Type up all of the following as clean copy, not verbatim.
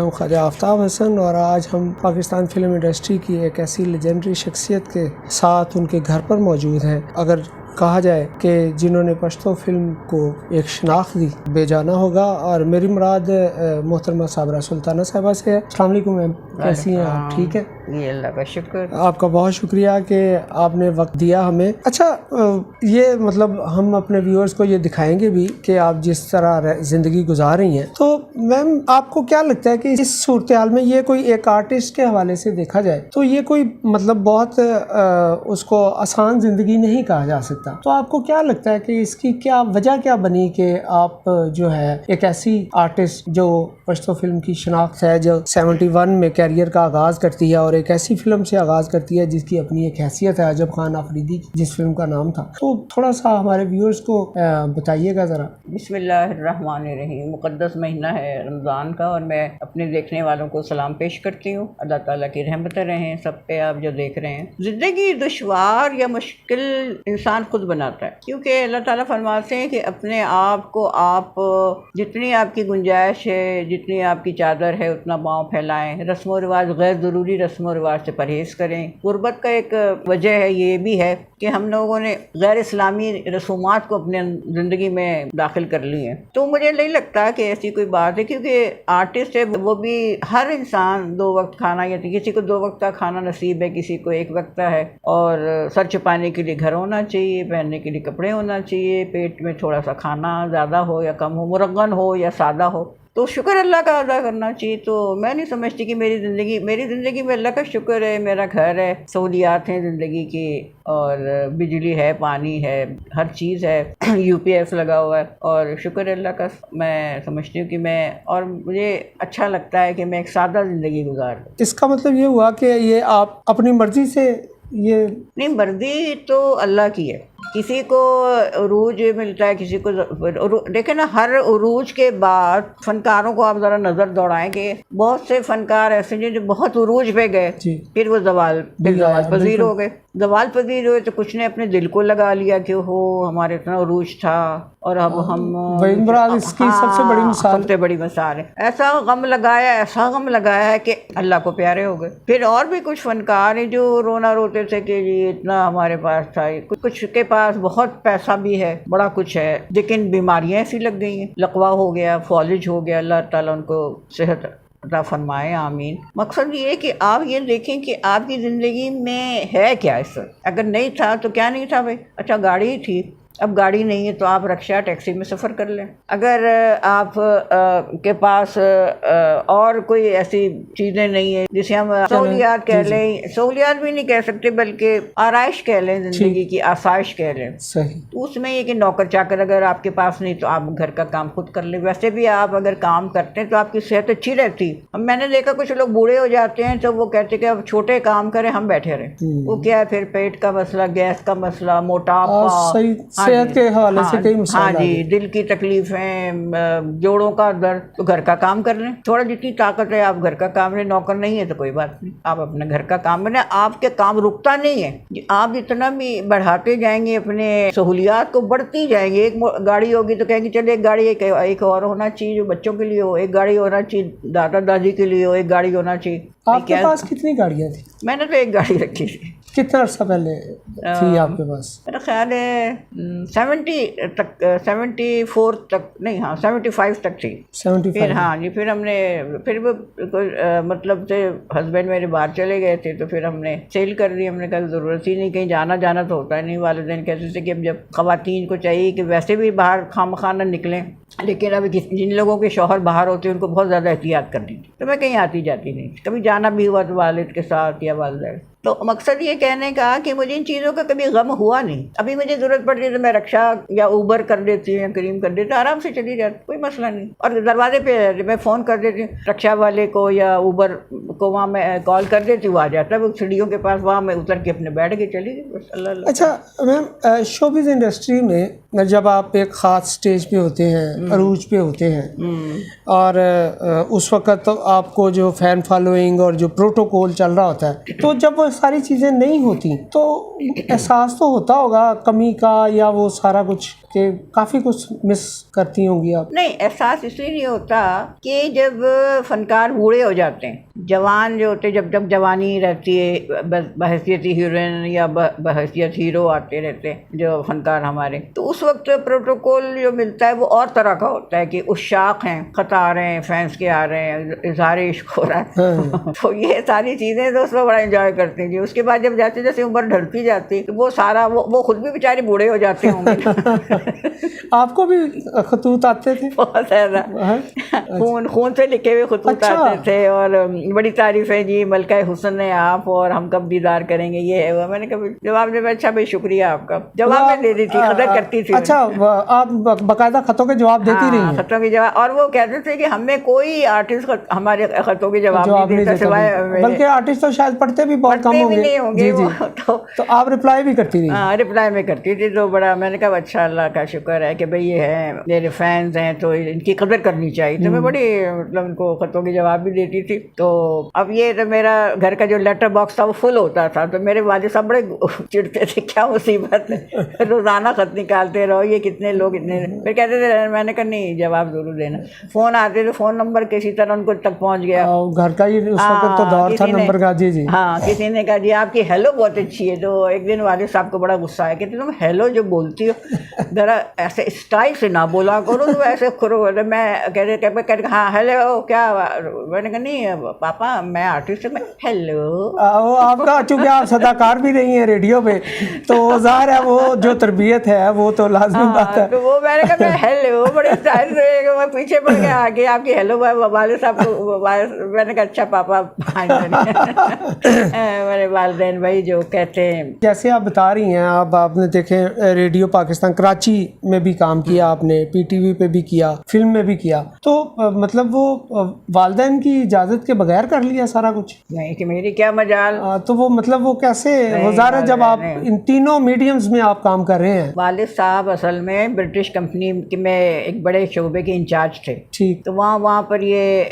ہوں خواجہ آفتاب حسن، اور آج ہم پاکستان فلم انڈسٹری کی ایک ایسی لیجنڈری شخصیت کے ساتھ ان کے گھر پر موجود ہیں، اگر کہا جائے کہ جنہوں نے پشتو فلم کو ایک شناخت دی بے جانا ہوگا، اور میری مراد محترمہ صابرہ سلطانہ صاحبہ سے ہے۔ السلام علیکم میم، کیسی ہیں آپ؟ ٹھیک ہے جی، اللہ کا شکر۔ آپ کا بہت شکریہ کہ آپ نے وقت دیا ہمیں۔ اچھا، یہ مطلب ہم اپنے ویورز کو یہ دکھائیں گے بھی کہ آپ جس طرح زندگی گزار رہی ہیں، تو میم آپ کو کیا لگتا ہے کہ اس صورتحال میں یہ کوئی ایک آرٹسٹ کے حوالے سے دیکھا جائے تو یہ کوئی مطلب بہت اس کو آسان زندگی نہیں کہا جا سکتا، تو آپ کو کیا لگتا ہے کہ اس کی کیا وجہ کیا بنی کہ آپ جو ہے ایک ایسی آرٹسٹ جو پشتو فلم کی شناخت ہے، جو 71 میں کیریئر کا آغاز کرتی ہے اور ایک ایسی فلم سے آغاز کرتی ہے جس کی اپنی ایک حیثیت ہے، عجب خان آفریدی کی جس فلم کا نام تھا، تو تھوڑا سا ہمارے ویورز کو بتائیے گا ذرا۔ بسم اللہ الرحمن الرحیم۔ مقدس مہینہ ہے رمضان کا، اور میں اپنے دیکھنے والوں کو سلام پیش کرتی ہوں۔ اللہ تعالیٰ کی رحمتیں رہیں سب پہ، آپ جو دیکھ رہے ہیں۔ زندگی دشوار یا مشکل انسان خود بناتا ہے، کیونکہ اللہ تعالیٰ فرماتے ہیں کہ اپنے آپ کو آپ جتنی آپ کی گنجائش ہے، جتنی آپ کی چادر ہے، اتنا پاؤں پھیلائیں۔ رسم و رواج، غیر ضروری رسم و رواج سے پرہیز کریں۔ غربت کا ایک وجہ ہے یہ بھی ہے کہ ہم لوگوں نے غیر اسلامی رسومات کو اپنے زندگی میں داخل کر لی ہیں، تو مجھے نہیں لگتا کہ ایسی کوئی بات ہے، کیونکہ آرٹسٹ ہے وہ بھی، ہر انسان 2 وقت کھانا، یا کسی کو 2 وقت کا کھانا نصیب ہے، کسی کو 1 وقت کا ہے، اور سر چھپانے کے لیے گھر ہونا چاہیے، پہننے کے لیے کپڑے ہونا چاہیے، پیٹ میں تھوڑا سا کھانا زیادہ ہو یا کم ہو، مرغن ہو یا سادہ ہو، تو شکر اللہ کا ادا کرنا چاہیے۔ تو میں نہیں سمجھتی کہ میری زندگی میں اللہ کا شکر ہے، میرا گھر ہے، سہولیات ہیں زندگی کی، اور بجلی ہے، پانی ہے، ہر چیز ہے، UPS لگا ہوا ہے، اور شکر اللہ کا میں سمجھتی ہوں کہ اور مجھے اچھا لگتا ہے کہ میں ایک سادہ زندگی گزاروں۔ اس کا مطلب یہ ہوا کہ یہ آپ اپنی مرضی سے یہ نہیں، مرضی تو اللہ کی ہے، کسی کو عروج ملتا ہے، کسی کو دیکھیں نا، ہر عروج کے بعد فنکاروں کو آپ ذرا نظر دوڑائیں کہ بہت سے فنکار ایسے ہیں جو بہت عروج پہ گئے، پھر وہ زوال پذیر ہو گئے۔ زوال پذیر ہوئے تو کچھ نے اپنے دل کو لگا لیا کہ ہمارے اتنا عروج تھا، اور اب ہم اس کی سب سے بڑی مثال ہے، ایسا غم لگایا ہے کہ اللہ کو پیارے ہو گئے۔ پھر اور بھی کچھ فنکار ہیں جو رونا روتے تھے کہ یہ اتنا ہمارے پاس تھا، کچھ کے پاس بہت پیسہ بھی ہے، بڑا کچھ ہے، لیکن بیماریاں ایسی لگ گئی ہیں، لقوا ہو گیا، فالج ہو گیا، اللہ تعالیٰ ان کو صحت عطا فرمائے، آمین۔ مقصد یہ ہے کہ آپ یہ دیکھیں کہ آپ کی زندگی میں ہے کیا اس وقت۔ اگر نہیں تھا تو کیا نہیں تھا بھائی؟ اچھا، گاڑی ہی تھی، اب گاڑی نہیں ہے تو آپ رکشہ ٹیکسی میں سفر کر لیں۔ اگر آپ کے پاس اور کوئی ایسی چیزیں نہیں ہیں جسے ہم سہولیات کہہ لیں، سہولیات بھی نہیں کہہ سکتے بلکہ آرائش کہہ لیں، زندگی کی آسائش کہہ لیں، تو اس میں یہ کہ نوکر چاکر اگر آپ کے پاس نہیں تو آپ گھر کا کام خود کر لیں۔ ویسے بھی آپ اگر کام کرتے ہیں تو آپ کی صحت اچھی رہتی۔ اب میں نے دیکھا کچھ لوگ بوڑھے ہو جاتے ہیں تو وہ کہتے ہیں کہ اب چھوٹے کام کریں، ہم بیٹھے رہیں، وہ کیا ہے پھر پیٹ کا مسئلہ، گیس کا مسئلہ، موٹاپا، صحت کے حوالے سے کئی مسائل، ہاں جی، دل کی تکلیفیں، جوڑوں کا درد، تو گھر کا کام کر لیں، تھوڑا جتنی طاقت ہے آپ گھر کا کام لیں، نوکر نہیں ہے تو کوئی بات نہیں، آپ اپنے گھر کا کام کریں، آپ کے کام رکتا نہیں ہے، آپ جتنا بھی بڑھاتے جائیں گے اپنے سہولیات کو، بڑھتی جائیں گے۔ ایک گاڑی ہوگی تو کہیں گے چلے ایک گاڑی ایک اور ہونا چاہیے جو بچوں کے لیے ہو، ایک گاڑی ہونا چاہیے دادا دادی کے لیے ہو، ایک گاڑی ہونا چاہیے۔ آپ کے پاس کتنی گاڑیاں تھیں؟ میں نے تو ایک گاڑی رکھی تھی۔ کتنا عرصہ پہلے تھی آپ کے پاس؟ میرا خیال ہے 74 تک، نہیں ہاں 75 تک تھی۔ پھر ہاں جی، پھر ہم نے پھر مطلب سے ہسبینڈ میرے باہر چلے گئے تھے تو پھر ہم نے سیل کر دی۔ ہم نے کہا ضرورت ہی نہیں، کہیں جانا تو ہوتا نہیں۔ والدین کہتے تھے کہ اب جب خواتین کو چاہیے کہ ویسے بھی باہر خواہ نہ نکلیں، لیکن اب جن لوگوں کے شوہر باہر ہوتے ہیں ان کو بہت زیادہ احتیاط کرنی تھی، تو میں کہیں آتی جاتی نہیں، کبھی جانا بھی ہوا تو والد کے ساتھ یا والدہ۔ تو مقصد یہ کہنے کا کہ مجھے ان چیزوں کا کبھی غم ہوا نہیں۔ ابھی مجھے ضرورت پڑتی ہے تو میں رکشہ یا اوبر کر دیتی ہوں یا کریم کر دیتی ہوں، آرام سے چلی جاتی، کوئی مسئلہ نہیں۔ اور دروازے پہ میں فون کر دیتی ہوں رکشہ والے کو یا اوبر کو، وہاں میں کال کر دیتی ہوں، وہ آ جاتا ہے، وہ سیڑھیوں کے پاس، وہاں میں اتر کے اپنے بیٹھ کے چلی گئی، بس اللہ اللہ۔ اچھا میم، شوبز انڈسٹری میں جب آپ ایک خاص سٹیج پہ ہوتے ہیں عروج پہ ہوتے ہیں، اور اس وقت تو آپ کو جو فین فالوئنگ اور جو پروٹوکول چل رہا ہوتا ہے، تو جب وہ ساری چیزیں نہیں ہوتی تو احساس تو ہوتا ہوگا کمی کا، یا وہ سارا کچھ کہ کافی کچھ مس کرتی ہوں گی آپ؟ نہیں، احساس اس لیے نہیں ہوتا کہ جب فنکار بوڑھے ہو جاتے ہیں، جوان جو ہوتے جب جوانی رہتی ہے، بحیثیت ہیروئن یا بحیثیت ہیرو آتے رہتے ہیں جو فنکار ہمارے، تو اس وقت پروٹوکول جو ملتا ہے وہ اور طرح کا ہوتا ہے کہ عشاق ہیں، خط آ رہے ہیں، فینس کے آ رہے ہیں، اظہار عشق ہو رہا ہے تو یہ ساری چیزیں تو اس میں بڑا انجوائے کرتے ہیں جی۔ اس کے بعد جب جیسے جیسے عمر ڈھلتی جاتی تو وہ سارا وہ خود بھی بیچارے بوڑھے ہو جاتے ہوں گے آپ کو بھی خطوط آتے تھے؟ بہت زیادہ خون سے لکھے ہوئے خطوط آتے تھے، اور بڑی تعریفیں جی، ملکہ حسن ہے آپ، اور ہم کب دیدار کریں گے، یہ ہے وہ۔ میں نے کبھی جواب دیا اچھا بھائی شکریہ آپ کا، جواب میں دے دی تھی، قدر کرتی تھی۔ اچھا، آپ باقاعدہ خطوں کے جواب دیتی رہی ہیں؟ خطوں کے جواب، اور وہ کہتے تھے کہ ہمیں کوئی آرٹسٹ ہمارے خطوں کے جواب نہیں دیتا سوائے، بلکہ آرٹسٹ تو شاید پڑھتے بھی بہت کم ہوں گے۔ جی، تو آپ رپلائی بھی کرتی رہی؟ ہاں، رپلائی میں کرتی تھی، تو بڑا میں نے کہا اچھا اللہ کا شکر ہے کہ بھئی یہ ہے میرے فینز ہیں تو ان کی قدر کرنی چاہیے، تو میں بڑی مطلب ان کو خطوں کے جواب بھی دیتی تھی۔ تو اب یہ تو میرا گھر کا جو لیٹر باکس تھا وہ فل ہوتا تھا، تو میرے والد صاحب بڑے چڑھتے تھے، کیا مصیبت ہے روزانہ خط نکالتے رہو، یہ کتنے لوگ اتنے، پھر کہتے تھے، میں نے کہا نہیں جواب ضرور دینا۔ فون آتے تو فون نمبر کسی طرح ان کو تک پہنچ گیا، گھر کا ہی اس وقت تو دور تھا نمبر کا۔ جی جی، ہاں، کسی نے کہا جی آپ کی ہیلو بہت اچھی ہے، تو ایک دن والد صاحب کو بڑا غصہ آیا کہ تم ہیلو جو بولتی ہو ذرا ایسے اسٹائل سے نہ بولا کرو، تو ایسے کرو۔ میں کہتے ہاں ہیلو کیا، میں نے کہا نہیں پاپا میں آرٹسٹ ہوں، میں ہیلو۔ آپ کا چونکہ آپ صداکار بھی رہی ہیں ریڈیو پہ، تو ظاہر ہے وہ جو تربیت ہے وہ تو لازمی بات ہے۔ تو وہ میں نے کہا میں ہیلو بڑے اسٹائل سے، میں پیچھے پڑ گیا آگے آپ کی ہیلو والد صاحب کو، میں نے کہا اچھا پاپا میرے والدین بھائی جو کہتے ہیں۔ جیسے آپ بتا رہی ہیں، آپ نے دیکھیں ریڈیو پاکستان کراچی میں بھی کام کیا آپ نے، پی ٹی وی پہ بھی کیا، فلم میں بھی کیا، تو مطلب وہ والدین کی اجازت کے بغیر کر لیا سارا کچھ؟ نہیں کہ میری کیا مجال، تو وہ مطلب وہ کیسے وزارت، جب آپ ان تینوں میڈیمز میں آپ کام کر رہے ہیں؟ والد صاحب اصل میں برٹش کمپنی میں ایک بڑے شعبے کے انچارج تھے، ٹھیک، تو وہاں پر یہ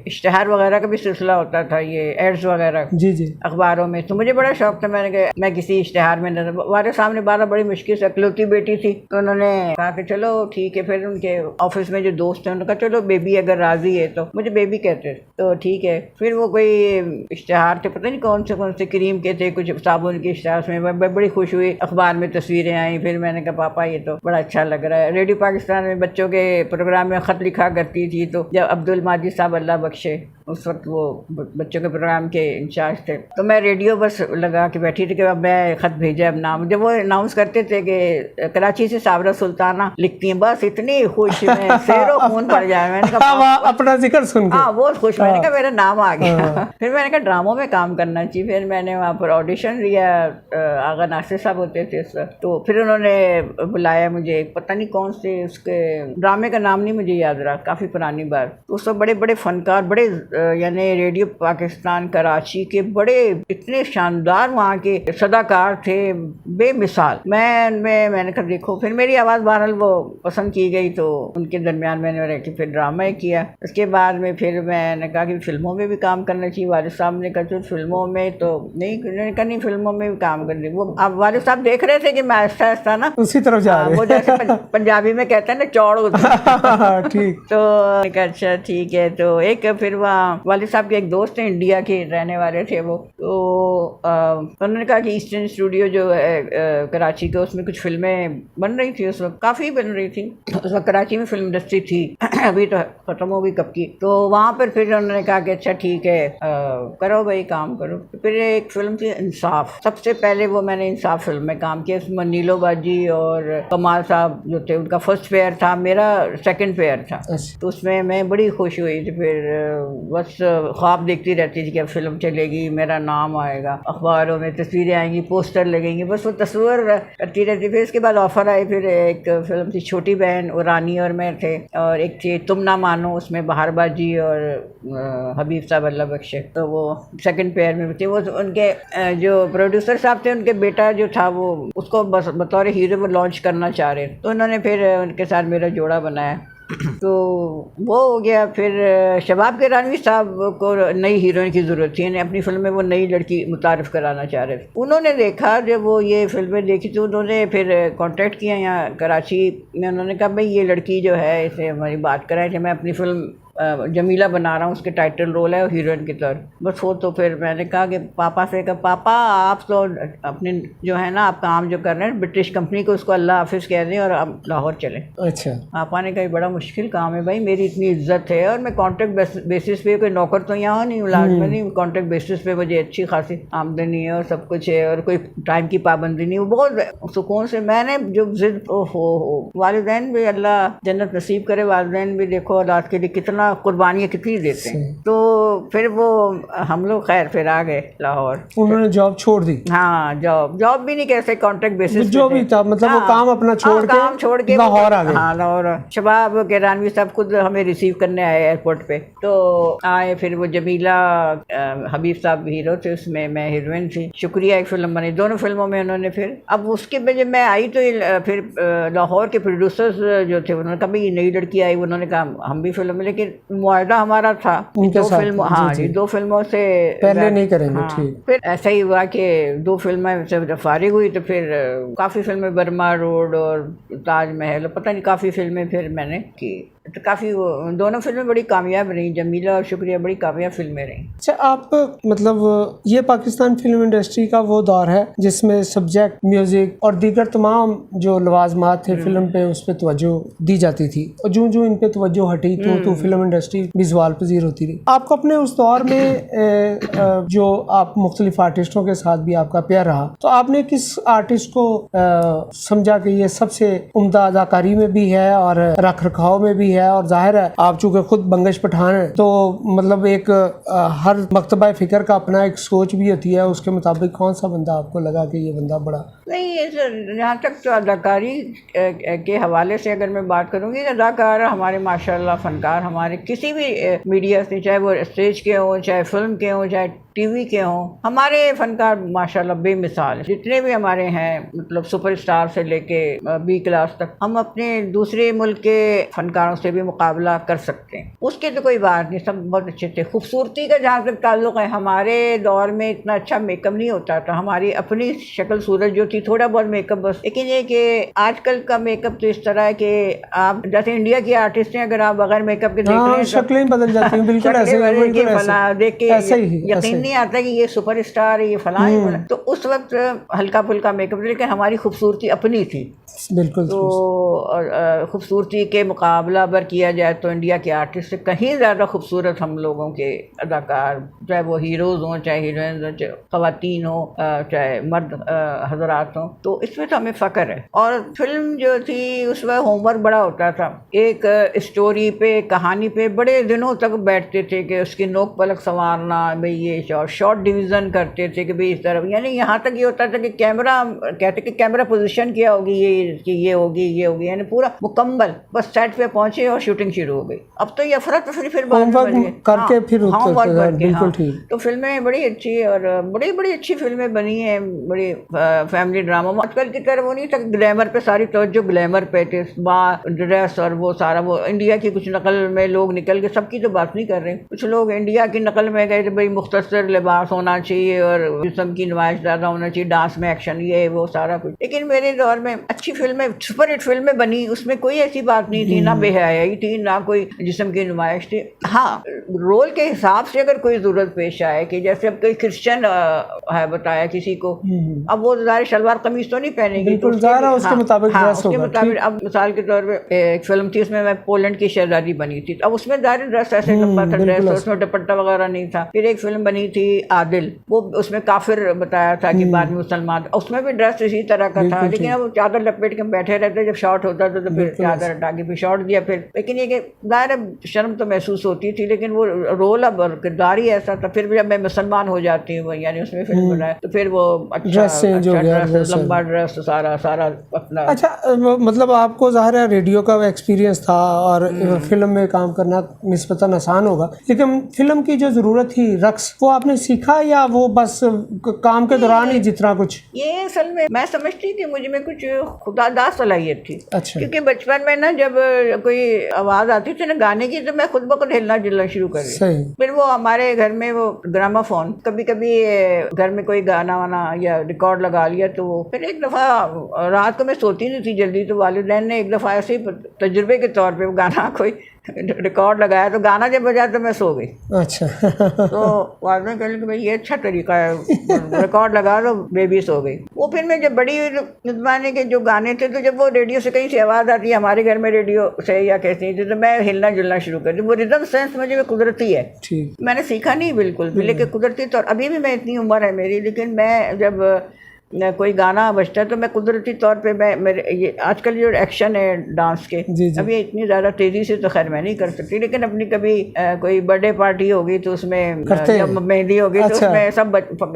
اشتہار وغیرہ کا بھی سلسلہ ہوتا تھا، یہ ایڈز وغیرہ جی جی اخباروں میں، تو مجھے بڑا شوق تھا، میں نے کہا میں کسی اشتہار میں نظر، والد صاحب نے بارہ بڑی مشکل سے، اکلوتی بیٹی تھی، تو انہوں نے کہا کہ چلو ٹھیک ہے، پھر ان کے آفس میں جو دوست ہیں انہوں نے کہا چلو بیبی اگر راضی ہے، تو مجھے بیبی کہتے تھے، تو ٹھیک ہے۔ پھر وہ کوئی اشتہار تھے، پتہ نہیں کون سے کریم کے تھے، کچھ صابن کے اشتہار میں بڑی خوش ہوئی، اخبار میں تصویریں آئیں، پھر میں نے کہا پاپا یہ تو بڑا اچھا لگ رہا ہے۔ ریڈیو پاکستان میں بچوں کے پروگرام میں خط لکھا کرتی تھی، تو جب عبد الماجد صاحب اللہ بخشے اس وقت وہ بچوں کے پروگرام کے انچارج تھے، تو میں ریڈیو بس لگا کے بیٹھی تھی کہ اب میں خط بھیجا، اب نام جب وہ اناؤنس کرتے تھے کہ کراچی سے صابرہ سلطانہ لکھتی ہیں، بس اتنی خوش میں سیر و خون پڑ جائے، میں نے کہا اپنا ذکر سن کے بہت خوش، میں نے کہا میرا نام آ گیا۔ پھر میں نے کہا ڈراموں میں کام کرنا چاہیے، پھر میں نے وہاں پر آڈیشن لیا، آغا ناصر صاحب ہوتے تھے اس وقت، تو پھر انہوں نے بلایا مجھے، پتہ نہیں کون سے اس کے ڈرامے کا نام نہیں مجھے یاد رہا، کافی پرانی بات، اس وقت بڑے بڑے فنکار، بڑے یعنی ریڈیو پاکستان کراچی کے بڑے اتنے شاندار وہاں کے صداکار تھے بے مثال۔ میں نے کہا دیکھو، پھر میری آواز بہرحال وہ پسند کی گئی، تو ان کے درمیان میں نے رہ کے پھر ڈرامہ کیا۔ اس کے بعد میں پھر میں نے کہا کہ فلموں میں بھی کام کرنا چاہیے، والد صاحب نے کہا تو فلموں میں تو نہیں فلموں میں بھی کام کرنے، وہ اب والد صاحب دیکھ رہے تھے کہ میں آہستہ آہستہ نا اسی طرف جا رہے ہیں، وہ جیسے پنجابی میں کہتے ہیں نا چوڑ ہوتی، ٹھیک، تو اچھا ٹھیک ہے۔ تو ایک پھر وہاں والد صاحب کے ایک دوست ہیں انڈیا کے رہنے والے تھے، وہ تو انہوں نے کہا کہ ایسٹرن اسٹوڈیو جو ہے کراچی کا، اس میں کچھ فلمیں بن رہی تھی، اس وقت کافی بن رہی تھی، اس وقت کراچی میں فلم انڈسٹری تھی، ابھی تو ختم ہو گئی کب کی، تو وہاں پر پھر انہوں نے کہا کہ اچھا ٹھیک ہے کرو بھائی کام کرو۔ پھر ایک فلم تھی انصاف، سب سے پہلے وہ میں نے انصاف فلم میں کام کیا، اس میں نیلو باجی اور کمال صاحب جو تھے، ان کا فرسٹ پیئر تھا، میرا سیکنڈ پیئر تھا، تو اس میں میں بڑی خوش ہوئی تھی، پھر بس خواب دیکھتی رہتی تھی کہ اب فلم چلے گی، میرا نام آئے گا، اخباروں میں تصویریں آئیں گی، پوسٹر لگیں گے، بس وہ تصور کرتی رہتی۔ پھر اس کے بعد آفر آئی، پھر ایک فلم تھی چھوٹی بہن، وہ رانی اور میں تھے، اور ایک تھی تم نہ مانو، اس میں بہار باجی اور حبیب صاحب اللہ بخشے، تو وہ سیکنڈ پیئر میں تھے۔ وہ ان کے جو پروڈیوسر صاحب تھے، ان کے بیٹا جو تھا وہ اس کو بس بطور ہیرو لانچ کرنا چاہ رہے، تو انہوں نے پھر ان کے ساتھ میرا جوڑا بنایا، تو وہ ہو گیا. پھر شباب کرانوی صاحب کو نئی ہیروئن کی ضرورت تھی، یعنی اپنی فلم میں وہ نئی لڑکی متعارف کرانا چاہ رہے تھے. انہوں نے دیکھا جب وہ یہ فلمیں دیکھی تو انہوں نے پھر کانٹیکٹ کیا یہاں کراچی میں. انہوں نے کہا بھائی یہ لڑکی جو ہے اسے ہماری بات کرائے کہ میں اپنی فلم جمیلہ بنا رہا ہوں، اس کے ٹائٹل رول ہے ہیروئن کی طرف. بس وہ تو پھر میں نے کہا کہ پاپا سے کہ پاپا آپ تو اپنے جو ہے نا آپ کام جو کر رہے ہیں برٹش کمپنی کو اس کو اللہ حافظ کہہ دیں اور آپ لاہور چلیں. اچھا. پاپا نے کہا یہ بڑا مشکل کام ہے بھائی، میری اتنی عزت ہے اور میں کانٹریکٹ بیسس پہ، کوئی نوکر تو یہاں نہیں ملازم نہیں، کانٹریکٹ بیسس پہ مجھے اچھی خاصی آمدنی ہے اور سب کچھ ہے اور کوئی ٹائم کی پابندی نہیں. وہ بہت سکون سے میں نے جو ضد والدین بھی اللہ جنت نصیب کرے، والدین بھی دیکھو اولاد کے لیے کتنا قربانیاں کتنی دیتے ہیں. تو پھر وہ ہم لوگ خیر پھر آ گئے لاہور. انہوں نے جاب چھوڑ دی؟ ہاں جاب بھی نہیں کہتے، کانٹریکٹ بیسس جو بھی تھا مطلب وہ کام اپنا چھوڑ کے لاہور آ گئے. ہاں لاہور. شباب کرانوی صاحب خود ہمیں ریسیو کرنے آئے ایئرپورٹ پہ. تو آئے پھر وہ جمیلہ حبیب صاحب ہیرو تھے اس میں ہیروئن تھی. شکریہ ایک فلم بنی، دونوں فلموں میں انہوں نے. پھر اب اس کے جب میں آئی تو پھر لاہور کے پروڈیوسرز جو تھے انہوں نے کہا یہ نئی لڑکی آئی، انہوں نے کہا ہم بھی فلم میں، لیکن معاہدہ ہمارا تھا دو فلم، ہاں جی 2 فلموں سے پہلے نہیں کریں گے. ٹھیک. پھر ایسا ہی ہوا کہ 2 فلمیں سے جب فارغ ہوئی تو پھر کافی فلمیں برما روڈ اور تاج محل پتہ نہیں کافی فلمیں پھر میں نے کی. تو کافی دونوں فلمیں بڑی کامیاب رہیں، جمیلہ اور شکریہ بڑی کامیاب فلمیں رہیں. اچھا آپ مطلب یہ پاکستان فلم انڈسٹری کا وہ دور ہے جس میں سبجیکٹ، میوزک اور دیگر تمام جو لوازمات تھے فلم پہ اس پہ توجہ دی جاتی تھی، اور جو ان پہ توجہ ہٹی تو فلم انڈسٹری بھی زوال پذیر ہوتی رہی. آپ کو اپنے اس دور میں جو آپ مختلف آرٹسٹوں کے ساتھ بھی آپ کا پیار رہا، تو آپ نے کس آرٹسٹ کو سمجھا کہ یہ سب سے عمدہ اداکاری میں بھی ہے اور رکھ رکھاؤ میں بھی ہے؟ اور ظاہر ہے آپ چونکہ خود بنگش پٹھان ہیں تو مطلب ایک ہر مکتبہ فکر کا اپنا ایک سوچ بھی ہوتی ہے، اس کے مطابق کون سا بندہ آپ کو لگا کہ یہ بندہ بڑا؟ نہیں جہاں تک تو اداکاری کے حوالے سے اگر میں بات کروں گی، اداکار ہمارے ماشاء اللہ فنکار ہمارے کسی بھی میڈیا سے، چاہے وہ اسٹیج کے ہوں، چاہے فلم کے ہوں، چاہے ٹی وی کے ہوں، ہمارے فنکار ماشاءاللہ بے مثال ہیں. جتنے بھی ہمارے ہیں مطلب سپر اسٹار سے لے کے بی کلاس تک، ہم اپنے دوسرے ملک کے فنکاروں سے بھی مقابلہ کر سکتے ہیں. اس کی تو کوئی بات نہیں، سب بہت اچھے تھے. خوبصورتی کا جہاں تک تعلق ہے، ہمارے دور میں اتنا اچھا میک اپ نہیں ہوتا تھا. ہماری اپنی شکل صورت جو تھی، تھوڑا بہت میک اپ بس. لیکن یہ کہ آج کل کا میک اپ تو اس طرح ہے کہ آپ جیسے انڈیا کی آرٹسٹ ہیں، اگر آپ بغیر میک اپ کے دیکھ رہے ہیں شکلیں بدل جاتی ہیں. بالکل ایسے دیکھ کے یقین نہیں آتا کہ یہ سپر اسٹار ہے، یہ فلاں ہے. تو اس وقت ہلکا پھلکا میک اپ، لیکن ہماری خوبصورتی اپنی تھی. بالکل. تو خوبصورتی کے مقابلہ بر کیا جائے تو انڈیا کے آرٹسٹ سے کہیں زیادہ خوبصورت ہم لوگوں کے اداکار، چاہے وہ ہیروز ہوں، چاہے ہیروئنز ہوں، چاہے خواتین ہوں، چاہے مرد حضرات ہوں. تو اس میں تو ہمیں فخر ہے. اور فلم جو تھی اس میں ہوم ورک بڑا ہوتا تھا. ایک اسٹوری پہ، کہانی پہ بڑے دنوں تک بیٹھتے تھے کہ اس کی نوک پلک سنوارنا، بھئی یہ شارٹ ڈویژن کرتے تھے کہ بھئی اس طرح، یعنی یہاں تک یہ ہوتا تھا کہ کیمرہ کہتے کہ کیمرہ پوزیشن کیا ہوگی، یہ ہوگی، یعنی پورا مکمل. بس سیٹ پہ پہنچے اور شوٹنگ شروع ہو گئی. اب تو یہ افراد پھر ہوم ورک کر کے پھر بالکل ٹھیک. تو فلمیں بڑی اچھی اور بڑی اچھی فلمیں بنی ہیں، بڑی فیملی ڈرامہ. آج کل کی طرح وہ نہیں تھا، گلیمر پہ ساری توجہ گلیمر پہ تھے، ڈریس اور وہ سارا. وہ انڈیا کی کچھ نقل میں لوگ نکل کے، سب کی تو بات نہیں کر رہے، کچھ لوگ انڈیا کی نقل میں گئے تو بھئی مختصر لباس ہونا چاہیے اور جسم کی نمائش زیادہ ہونا چاہیے، ڈانس میں ایکشن، یہ وہ سارا کچھ. لیکن میرے دور میں اچھی فلمیں، سپر ہٹ فلمیں بنی، اس میں کوئی ایسی بات نہیں تھی، نہ بے حیائی تھی، نہ کوئی جسم کی نمائش تھی. ہاں رول کے حساب سے اگر کوئی ضرورت پیش آئے کہ جیسے اب کوئی کرسچن ہے بتایا کسی کو، اب وہ ظاہر شلوار قمیض تو نہیں پہنے گی، بالکل ظاہر ہے اس کے مطابق ڈریس ہوگا. اب مثال کے طور پہ ایک فلم تھی، اس میں پولینڈ کی شہزادی بنی تھی، اب اس میں ظاہر ڈریس ایسے لمبا تھا ڈریس، اس میں دوپٹہ وغیرہ نہیں تھا. پھر ایک فلم بنی تھی عادل، وہ اس میں کافر بتایا تھا کہ بعد میں مسلمان، اس میں بھی ڈریس اسی طرح کا تھا. لیکن اب چادر لپیٹ کے بیٹھے رہتے، جب شارٹ ہوتا تھا تو پھر چادر ہٹا کے پھر شارٹ دیا پھر. لیکن یہ کہ ظاہر شرم تو محسوس ہوتی تھی، لیکن وہ رول اب کردار ہی ایسا تھا. پھر جب میں مسلمان ہو جاتی ہوں، یعنی اس میں فلم بنایا تو پھر وہ اچھا ڈریس، لمبا ڈریس، سارا اپنا. اچھا مطلب آپ کو ظاہر ہے ریڈیو کا ایکسپیرینس تھا اور فلم میں کام کرنا نسبتاً آسان ہوگا، لیکن فلم کی جو ضرورت تھی رقص، وہ آپ نے سیکھا یا وہ بس کام کے دوران ہی جتنا کچھ؟ یہ اصل میں سمجھتی تھی مجھ میں کچھ خدا داد صلاحیت تھی. اچھا. کیونکہ بچپن میں نا جب کوئی آواز آتی تھی نا گانے کی تو میں خود بخود ہلنا جلنا شروع کر گئی. صحیح. پھر وہ ہمارے گھر میں وہ گراما فون, کبھی کبھی گھر میں کوئی گانا وانا یا ریکارڈ لگا لیا تو وہ. پھر ایک دفعہ رات کو میں سوتی نہیں تھی جلدی, تو والدین نے ایک دفعہ ایسے ہی تجربے کے طور پہ وہ گانا کوئی ریکارڈ لگایا, تو گانا جب بجا تو میں سو گئی. اچھا. تو والدین کہنے کہ بھائی یہ اچھا طریقہ ہے, ریکارڈ لگا دو, بیبی سو گئی. وہ پھر میں جب بڑی زمانے کے جو گانے تھے, تو جب وہ ریڈیو سے کہیں سے آواز آتی ہے, ہمارے گھر میں ریڈیو سے یا کیسی تھی, تو میں ہلنا جلنا شروع کر دی. وہ ریدم سینس مجھے قدرتی ہے, میں نے سیکھا نہیں بالکل بھی, لیکن قدرتی طور. ابھی بھی میں اتنی عمر ہے میری, لیکن میں جب کوئی گانا بجتا ہے تو میں قدرتی طور پہ میرے یہ آج کل جو ایکشن ہے ڈانس کے, ابھی اتنی زیادہ تیزی سے تو خیر میں نہیں کر سکتی, لیکن اپنی کبھی کوئی برتھ ڈے پارٹی ہوگی تو اس میں, جب مہندی ہوگی تو اس میں سب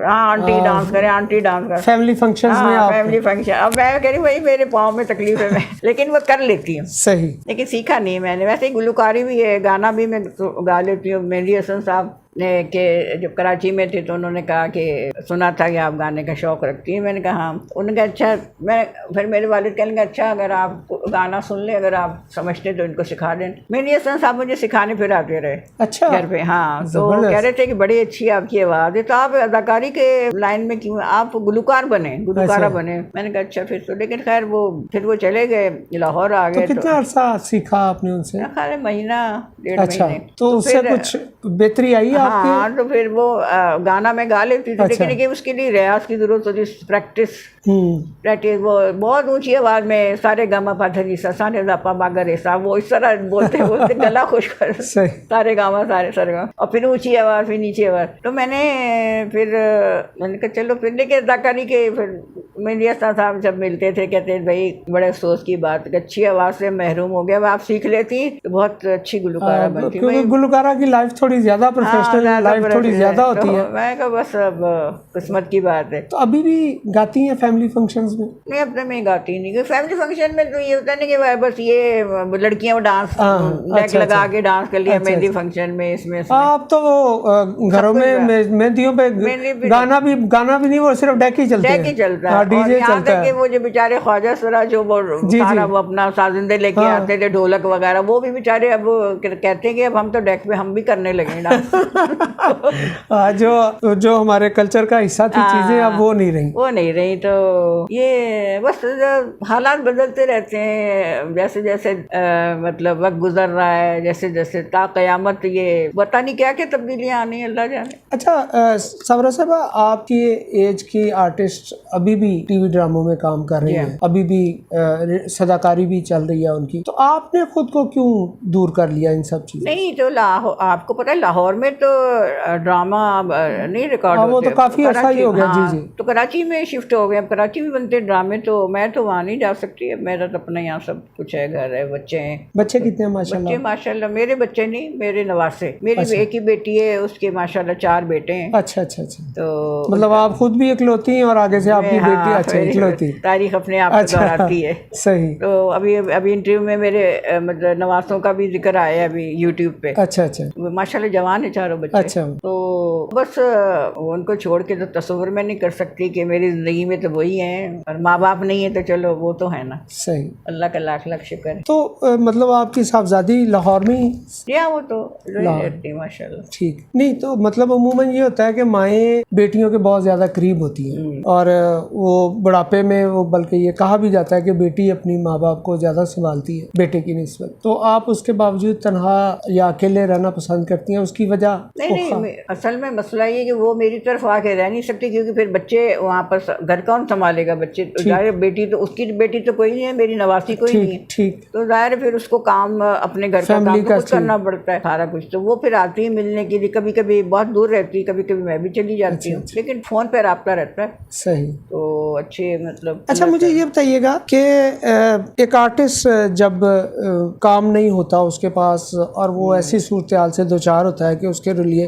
آنٹی ڈانس کریں, آنٹی ڈانس کریں, فیملی فنکشنز میں. Family function. اب میں کہہ رہی ہوں بھائی میرے پاؤں میں تکلیف ہے, میں لیکن وہ کر لیتی ہوں. صحیح. لیکن سیکھا نہیں میں نے. ویسے ہی گلوکاری بھی ہے, گانا بھی میں گا لیتی ہوں. مہندی حسن صاحب نے کہ جب کراچی میں تھے تو انہوں نے کہا کہ سنا تھا کہ آپ گانے کا شوق رکھتی ہیں. میں نے کہا ہاں. انہوں نے کہا اچھا. میں پھر میرے والد کہنے لگے اچھا اگر آپ گانا سن لیں, اگر آپ سمجھتے تو ان کو سکھا دیں. مہندی حسن صاحب مجھے سکھانے پھر آتے رہے اچھا گھر پہ. ہاں, تو کہہ رہے تھے کہ بڑی اچھی آپ کی آواز ہے, تو آپ اداکاری کے لائن میں کیوں, آپ گلوکار بنے, گلوکارہ بنے. میں نے کہا اچھا. پھر تو لیکن خیر وہ پھر وہ چلے گئے, لاہور آ گئے. کتنا عرصہ سیکھا آپ نے ان سے؟ خیر مہینہ ڈیڑھ اچھا. مہینے. تو اس سے کچھ بہتری آئی آپ کی؟ ہاں, تو پھر وہ گانا میں گا لیتی تھی, لیکن اس کے لیے ریاض کی ضرورت ہوتی, پریکٹس. وہ بہت اونچی آواز میں سارے گاما پاتھری سانے داپا باگر ایسا, وہ اس طرح بولتے بولتے گلا خوش کر سارے گاما سارے گاما, اور پھر اونچی آواز, پھر نیچی آواز. تو میں نے کہا چلو پھر, لیکن اداکاری کے پھر مہندی حسن صاحب جب ملتے تھے کہتے ہیں بھائی بڑے افسوس کی بات کہ اچھی آواز سے محروم ہو گیا, آپ سیکھ لیتی تو بہت اچھی گلوکارہ بنتی. کیونکہ گلوکارہ کی لائف تھوڑی زیادہ پروفیشنل لائف تھوڑی زیادہ ہوتی ہے. میں کہا بس اب قسمت کی بات ہے. تو ابھی بھی گاتی ہیں فیملی فنکشنز میں؟ نہیں, اب تو میں گاتی نہیں. فیملی فنکشن میں تو یہ ہوتا ہے کہ بس یہ لڑکیاں ڈانس ڈیک لگا کے ڈانس کر لیا مہندی فنکشن میں. اس میں آپ تو وہ گھروں میں مہندیوں پہ گانا بھی نہیں, وہ صرف ڈیک ہی چلتا ہے, ڈی جے چلتا ہے. وہ جو بیچارے خواجہ سرا جو وہ اپنا سازندے لے کے آتے تھے, ڈھولک وغیرہ, وہ بھی بیچارے اب کہتے ہیں کہ اب ہم تو ڈیک پہ ہم بھی کرنے لگے ڈانس. جو ہمارے کلچر کا حصہ تھی چیزیں اب وہ نہیں رہی. تو یہ بس حالات بدلتے رہتے ہیں جیسے جیسے مطلب وقت گزر رہا ہے, جیسے جیسے تا قیامت یہ پتہ نہیں کیا کیا تبدیلیاں آنی, اللہ جانے. اچھا صبرا صاحبہ, آپ کی ایج کی آرٹسٹ ابھی بھی ٹی وی ڈراموں میں کام کر رہی ہیں, ابھی بھی صداکاری بھی چل رہی ہے ان کی, تو آپ نے خود کو کیوں دور کر لیا ان سب چیزوں؟ نہیں تو آپ کو پتہ ہے لاہور میں تو ڈرامہ نہیں ریکارڈ ہوتے, وہ تو کافی عرصہ ہی ہو گیا. جی. تو کراچی میں شفٹ ہو گئے, اب کراچی میں بنتے ڈرامے, تو میں تو وہاں نہیں جا سکتی. اب میرا تو اپنا یہاں سب کچھ ہے, گھر ہے, بچے ہیں. بچے کتنے ہیں ماشاء اللہ؟ بچے ماشاء اللہ میرے بچے نہیں, میرے نواسے. میری ایک ہی بیٹی ہے, اس کے ماشاء اللہ 4 بیٹے ہیں. اچھا. تو مطلب آپ خود بھی اکلوتی ہیں اور آگے سے آپ کی بیٹی اچھا اکلوتی, تاریخ اپنے آپ کو دہراتی ہے. صحیح. تو ابھی انٹرویو میں میرے مطلب نواسوں کا بھی ذکر آیا ہے ابھی یوٹیوب پہ. اچھا. ماشاء اللہ جوان ہے چاروں بچے. اچھا. تو بس ان کو چھوڑ کے تو تصور میں نہیں کر سکتی کہ میری زندگی میں تو وہی ہیں, اور ماں باپ نہیں ہے تو چلو وہ تو ہے نا. صحیح. اللہ کا لاکھ لاکھ شکر ہے. تو مطلب آپ کی صاحبزادی لاہور میں ہی؟ وہ تو رہتی ماشاء اللہ. ٹھیک. نہیں تو مطلب عموماً یہ ہوتا ہے کہ مائیں بیٹیوں کے بہت زیادہ قریب ہوتی ہیں, اور وہ بڑھاپے میں وہ, بلکہ یہ کہا بھی جاتا ہے کہ بیٹی اپنی ماں باپ کو زیادہ سنبھالتی ہے بیٹے کی نسبت. تو آپ اس کے باوجود تنہا یا اکیلے رہنا پسند کرتی ہیں, اس کی وجہ؟ نہیں, اصل میں مسئلہ یہ کہ وہ میری طرف آ کے رہ نہیں سکتی, کیونکہ پھر بچے وہاں پر گھر کون سنبھالے گا بچے. ظاہر بیٹی تو, اس کی بیٹی تو کوئی نہیں ہے, میری نواسی کوئی نہیں ہے. ٹھیک. تو ظاہر پھر اس کو کام اپنے گھر کا کام خود کرنا پڑتا ہے سارا کچھ. تو وہ پھر آتی ہے ملنے کے لیے, کبھی کبھی بہت دور رہتی ہے, کبھی کبھی میں بھی چلی جاتی ہوں, لیکن فون پہ رابطہ رہتا ہے. صحیح. تو اچھے مطلب. اچھا مجھے یہ بتائیے گا کہ ایک آرٹسٹ جب کام نہیں ہوتا اس کے پاس, اور وہ ایسی صورتحال سے دوچار ہوتا ہے کہ اس کے لیے